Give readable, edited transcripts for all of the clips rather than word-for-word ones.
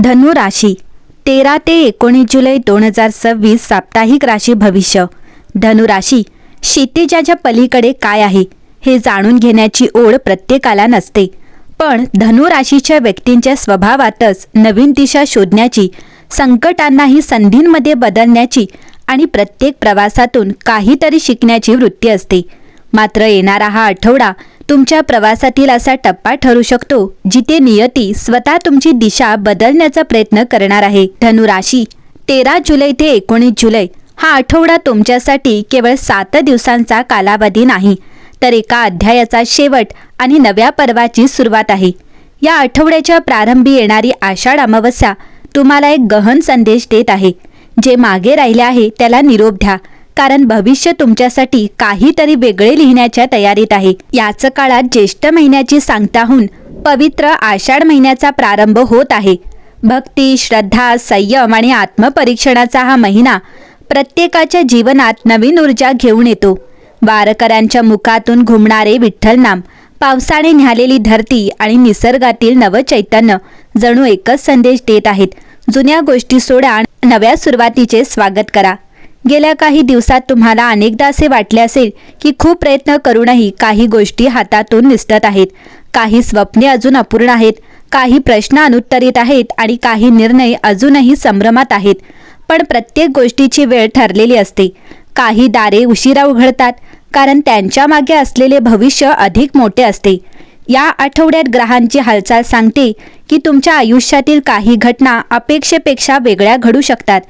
धनु राशी 13 ते 19 जुलै 2026 साप्ताहिक राशी भविष्य। धनु राशी क्षितिजाच्या पलीकडे काय आहे हे जाणून घेण्याची ओढ प्रत्येकाला नसते, पण धनु राशीच्या व्यक्तींच्या स्वभावातच नवीन दिशा शोधण्याची, संकटांनाही संधींमध्ये बदलण्याची आणि प्रत्येक प्रवासातून काहीतरी शिकण्याची वृत्ती असते। मात्र येणारा हा आठवडा तुमच्या प्रवासातील असा टप्पा ठरू शकतो जिथे नियती स्वतः तुमची दिशा बदलण्याचा प्रयत्न करणार आहे। धनु राशी 13 जुलै ते 19 जुलै हा आठवडा तुमच्यासाठी केवळ 7 दिवसांचा कालावधी नाही, तर एका अध्यायाचा शेवट आणि नव्या पर्वाची सुरुवात आहे। या आठवड्याच्या प्रारंभी येणारी आषाढ अमावस्या तुम्हाला एक गहन संदेश देत आहे। जे मागे राहिले आहे त्याला निरोप द्या, कारण भविष्य तुमच्यासाठी काहीतरी वेगळे लिहिण्याच्या तयारीत आहे। याच काळात ज्येष्ठ महिन्याची सांगता होऊन पवित्र आषाढ महिन्याचा प्रारंभ होत आहे। भक्ती, श्रद्धा, संयम आणि आत्मपरीक्षणाचा हा महिना प्रत्येकाच्या जीवनात नवीन ऊर्जा घेऊन येतो। वारकऱ्यांच्या मुखातून घुमणारे विठ्ठलनाम, पावसाने न्यालेली धरती आणि निसर्गातील नवचैतन्य जणू एकच संदेश देत आहेत। जुन्या गोष्टी सोडा, नव्या सुरुवातीचे स्वागत करा। गेल्या काही दिवसात तुम्हाला अनेकदा असे वाटले असेल की खूप प्रयत्न करूनही काही गोष्टी हातातून निसटत आहेत, काही स्वप्ने अजून अपूर्ण आहेत, काही प्रश्न अनुत्तरित आहेत आणि काही निर्णय अजूनही संभ्रमात आहेत। पण प्रत्येक गोष्टीची वेळ ठरलेली असते। काही दारे उशिरा उघडतात कारण त्यांच्या मागे असलेले भविष्य अधिक मोठे असते। या आठवड्यात ग्रहांची हालचाल सांगते की तुमच्या आयुष्यातील काही घटना अपेक्षेपेक्षा वेगळ्या घडू शकतात।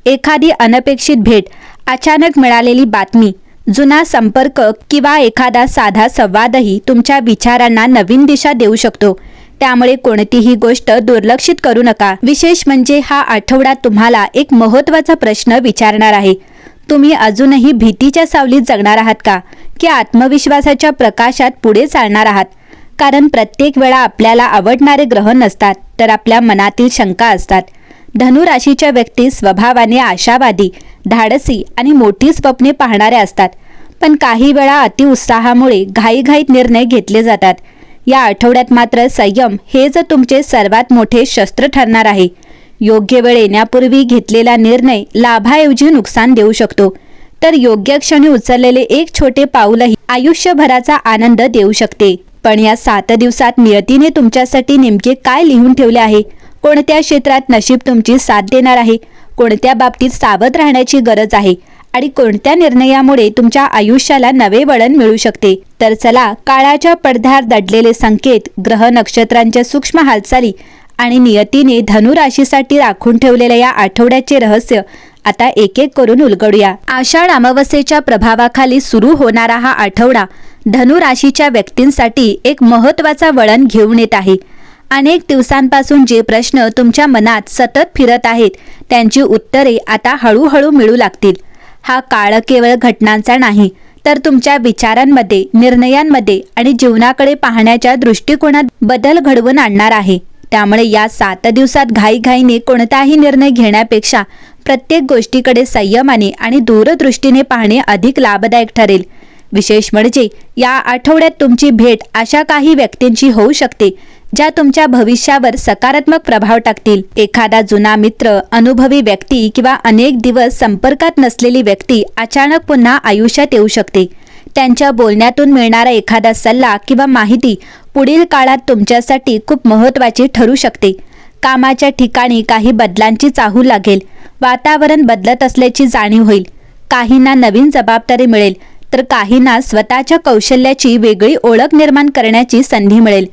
एखादी अनपेक्षित भेट, अचानक मिळालेली बातमी, जुना संपर्क किंवा एखादा साधा संवादही तुमच्या विचारांना नवीन दिशा देऊ शकतो। त्यामुळे कोणतीही गोष्ट दुर्लक्षित करू नका। विशेष म्हणजे हा आठवडा तुम्हाला एक महत्त्वाचा प्रश्न विचारणार आहे। तुम्ही अजूनही भीतीच्या सावलीत जगणार आहात का, की आत्मविश्वासाच्या प्रकाशात पुढे चालणार आहात? कारण प्रत्येक वेळा आपल्याला आवडणारे ग्रह नसतात, तर आपल्या मनातील शंका असतात। धनु राशीच्या व्यक्ती स्वभावाने आशावादी, धाडसी आणि मोठी स्वप्ने पाहणारे असतात, पण काही वेळा अतिउत्साहामुळे घाईघाईत निर्णय घेतले जातात। या आठवड्यात मात्र संयम हेच तुमचे सर्वात मोठे शस्त्र ठरणार आहे। योग्य वेळ येण्यापूर्वी घेतलेला निर्णय लाभाऐवजी नुकसान देऊ शकतो, तर योग्य क्षणी उचललेले एक छोटे पाऊलही आयुष्यभराचा आनंद देऊ शकते। पण या 7 दिवसात नियतीने तुमच्यासाठी नेमके काय लिहून ठेवले आहे? कोणत्या क्षेत्रात नशीब तुमची साथ देणार आहे? कोणत्या बाबतीत सावध राहण्याची गरज आहे? आणि कोणत्या निर्णयामुळे तुमच्या आयुष्याला नवे वळण मिळू शकते? तर चला, काळाच्या पडद्यावर दडलेले संकेत, ग्रह नक्षत्रांच्या सूक्ष्म हालचाली आणि नियतीने धनु राशीसाठी राखून ठेवलेल्या या आठवड्याचे रहस्य आता एक एक करून उलगडूया। आषाढ अमावस्येच्या प्रभावाखाली सुरू होणारा हा आठवडा धनु राशीच्या व्यक्तींसाठी एक महत्त्वाचा वळण घेऊन येत आहे। अनेक दिवसांपासून जे प्रश्न तुमच्या मनात सतत फिरत आहेत त्यांची उत्तरे आता हळूहळू मिळू लागतील। हा काळ केवळ घटनांचा नाही, तर तुमच्या विचारांमध्ये, निर्णयांमध्ये आणि जीवनाकडे पाहण्याच्या दृष्टिकोनात बदल घडवून आणणार आहे। त्यामुळे या 7 दिवसात घाईघाईने कोणताही निर्णय घेण्यापेक्षा प्रत्येक गोष्टीकडे संयमाने आणि दूरदृष्टीने पाहणे अधिक लाभदायक ठरेल। विशेष म्हणजे या आठवड्यात तुमची भेट अशा काही व्यक्तींची होऊ शकते ज्या तुमच्या भविष्यावर सकारात्मक प्रभाव टाकतील। एखादा जुना मित्र, अनुभवी व्यक्ती किंवा अनेक दिवस संपर्कात नसलेली व्यक्ती अचानक पुन्हा आयुष्यात येऊ शकते। त्यांच्या बोलण्यातून मिळणारा एखादा सल्ला किंवा माहिती पुढील काळात तुमच्यासाठी खूप महत्त्वाची ठरू शकते। कामाच्या ठिकाणी काही बदलांची चाहूल लागेल, वातावरण बदलत असल्याची जाणीव होईल। काहींना नवीन जबाबदारी मिळेल, तर काहींना स्वतःच्या कौशल्याची वेगळी ओळख निर्माण करण्याची संधी मिळेल।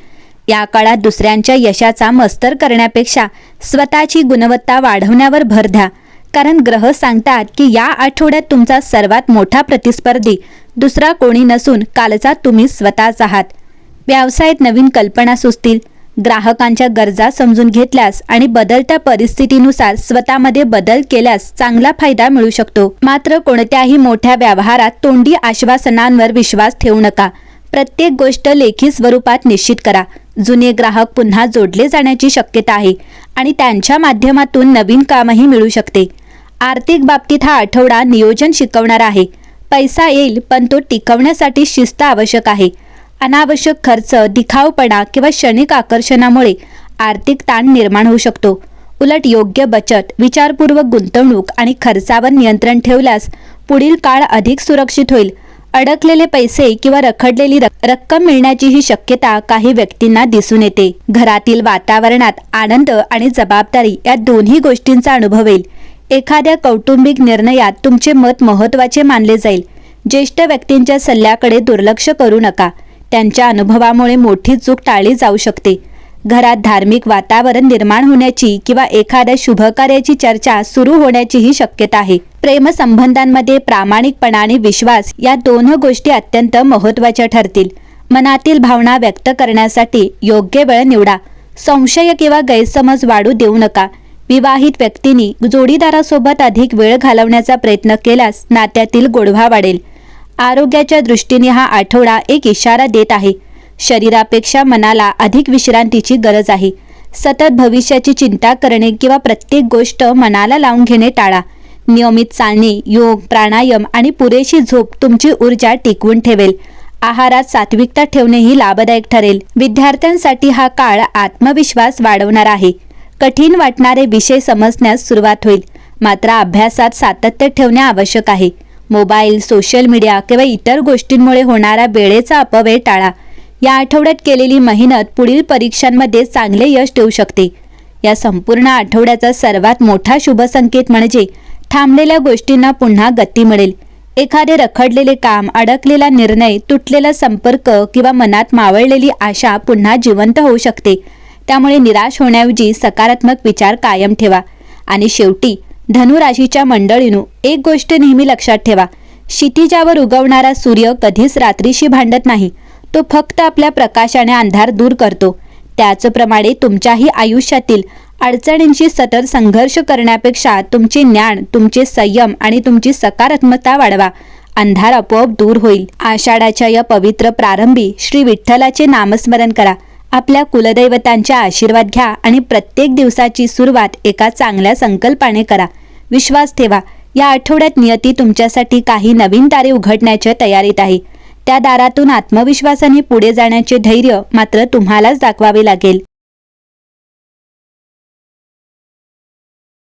या काळात दुसऱ्यांच्या यशाचा मत्सर करण्यापेक्षा स्वतःची गुणवत्ता वाढवण्यावर भर द्या, कारण ग्रह सांगतात की या आठवड्यात तुमचा सर्वात मोठा प्रतिस्पर्धी दुसरा कोणी नसून कालचा तुम्ही स्वतःच आहात। व्यवसायात नवीन कल्पना सुचतील, ग्राहकांच्या गरजा समजून घेतल्यास आणि बदलत्या परिस्थितीनुसार स्वतःमध्ये बदल केल्यास चांगला फायदा मिळू शकतो। मात्र कोणत्याही मोठ्या व्यवहारात तोंडी आश्वासनांवर विश्वास ठेवू नका। प्रत्येक गोष्ट लेखी स्वरूपात निश्चित करा। जुने ग्राहक पुन्हा जोडले जाण्याची शक्यता आहे आणि त्यांच्या माध्यमातून नवीन कामही मिळू शकते। आर्थिक बाबतीत हा आठवडा नियोजन शिकवणारा आहे। पैसा येईल, पण तो टिकवण्यासाठी शिस्त आवश्यक आहे। अनावश्यक खर्च, दिखाऊपणा किंवा क्षणिक आकर्षणामुळे आर्थिक ताण निर्माण होऊ शकतो। उलट योग्य बचत, विचारपूर्वक गुंतवणूक आणि खर्चावर नियंत्रण ठेवल्यास पुढील काळ अधिक सुरक्षित होईल. अडकलेले पैसे किंवा रखडलेली रक्कम मिळण्याची ही शक्यता काही व्यक्तींना दिसून येते. घरातील वातावरणात आनंद आणि जबाबदारी या दोन्ही गोष्टींचा अनुभव येईल. एखाद्या कौटुंबिक निर्णयात तुमचे मत महत्त्वाचे मानले जाईल. ज्येष्ठ व्यक्तींच्या सल्ल्याकडे दुर्लक्ष करू नका. त्यांच्या अनुभवामुळे मोठी चूक टाळली जाऊ शकते. घरात धार्मिक वातावरण निर्माण होण्याची किंवा एखाद्या शुभकार्याची चर्चा सुरू होण्याचीही शक्यता आहे. प्रेमसंबंधांमध्ये प्रामाणिकपणा आणि विश्वास या दोन गोष्टी अत्यंत महत्त्वाच्या ठरतील. मनातील भावना व्यक्त करण्यासाठी योग्य वेळ निवडा. संशय किंवा गैरसमज वाढू देऊ नका. विवाहित व्यक्तींनी जोडीदारासोबत अधिक वेळ घालवण्याचा प्रयत्न केल्यास नात्यातील गोडवा वाढेल. आरोग्याच्या दृष्टीने हा आठवडा एक इशारा देत आहे. शरीरापेक्षा मनाला अधिक विश्रांतीची गरज आहे. सतत भविष्याची चिंता करणे किंवा प्रत्येक गोष्ट मनाला लावून घेणे टाळा. नियमित चालणे, योग, प्राणायाम आणि पुरेशी झोप तुमची ऊर्जा टिकवून ठेवेल. आहारात सात्विकता ठेवणेही लाभदायक ठरेल. विद्यार्थ्यांसाठी हा काळ आत्मविश्वास वाढवणार आहे. कठीण वाटणारे विषय समजण्यास सुरुवात होईल. मात्र अभ्यासात सातत्य ठेवणे आवश्यक आहे. मोबाईल, सोशल मीडिया किंवा इतर गोष्टींमुळे होणारा वेळेचा अपव्यय टाळा. या आठवड्यात केलेली मेहनत पुढील परीक्षांमध्ये चांगले यश देऊ शकते. या संपूर्ण आठवड्याचा सर्वात मोठा शुभ संकेत म्हणजे थांबलेल्या गोष्टींना पुन्हा गती मिळेल. एखादे रखडलेले काम, अडकलेला निर्णय, तुटलेला संपर्क किंवा मनात मावळलेली आशा पुन्हा जिवंत होऊ शकते. त्यामुळे निराश होण्याऐवजी सकारात्मक विचार कायम ठेवा. आणि शेवटी धनु राशीच्या मंडळींनो, एक गोष्ट नेहमी लक्षात ठेवा. क्षितिजावर उगवणारा सूर्य कधीच रात्रीशी भांडत नाही. तो फक्त आपल्या प्रकाशाने अंधार दूर करतो. त्याचप्रमाणे तुमच्याही आयुष्यातील अडचणींशी सतत संघर्ष करण्यापेक्षा तुमचे ज्ञान, तुमचे संयम आणि तुमची सकारात्मकता वाढवा. अंधार आपोआप दूर होईल. आषाढाच्या या पवित्र प्रारंभी श्री विठ्ठलाचे नामस्मरण करा. आपल्या कुलदैवतांचे आशीर्वाद घ्या आणि प्रत्येक दिवसाची सुरुवात एका चांगल्या संकल्पाने करा. विश्वास ठेवा, या आठवड्यात नियती तुमच्यासाठी काही नवीन दारे उघडण्याच्या तयारीत आहे. त्या दारातून आत्मविश्वासाने पुढे जाण्याचे धैर्य मात्र तुम्हालाच दाखवावे लागेल.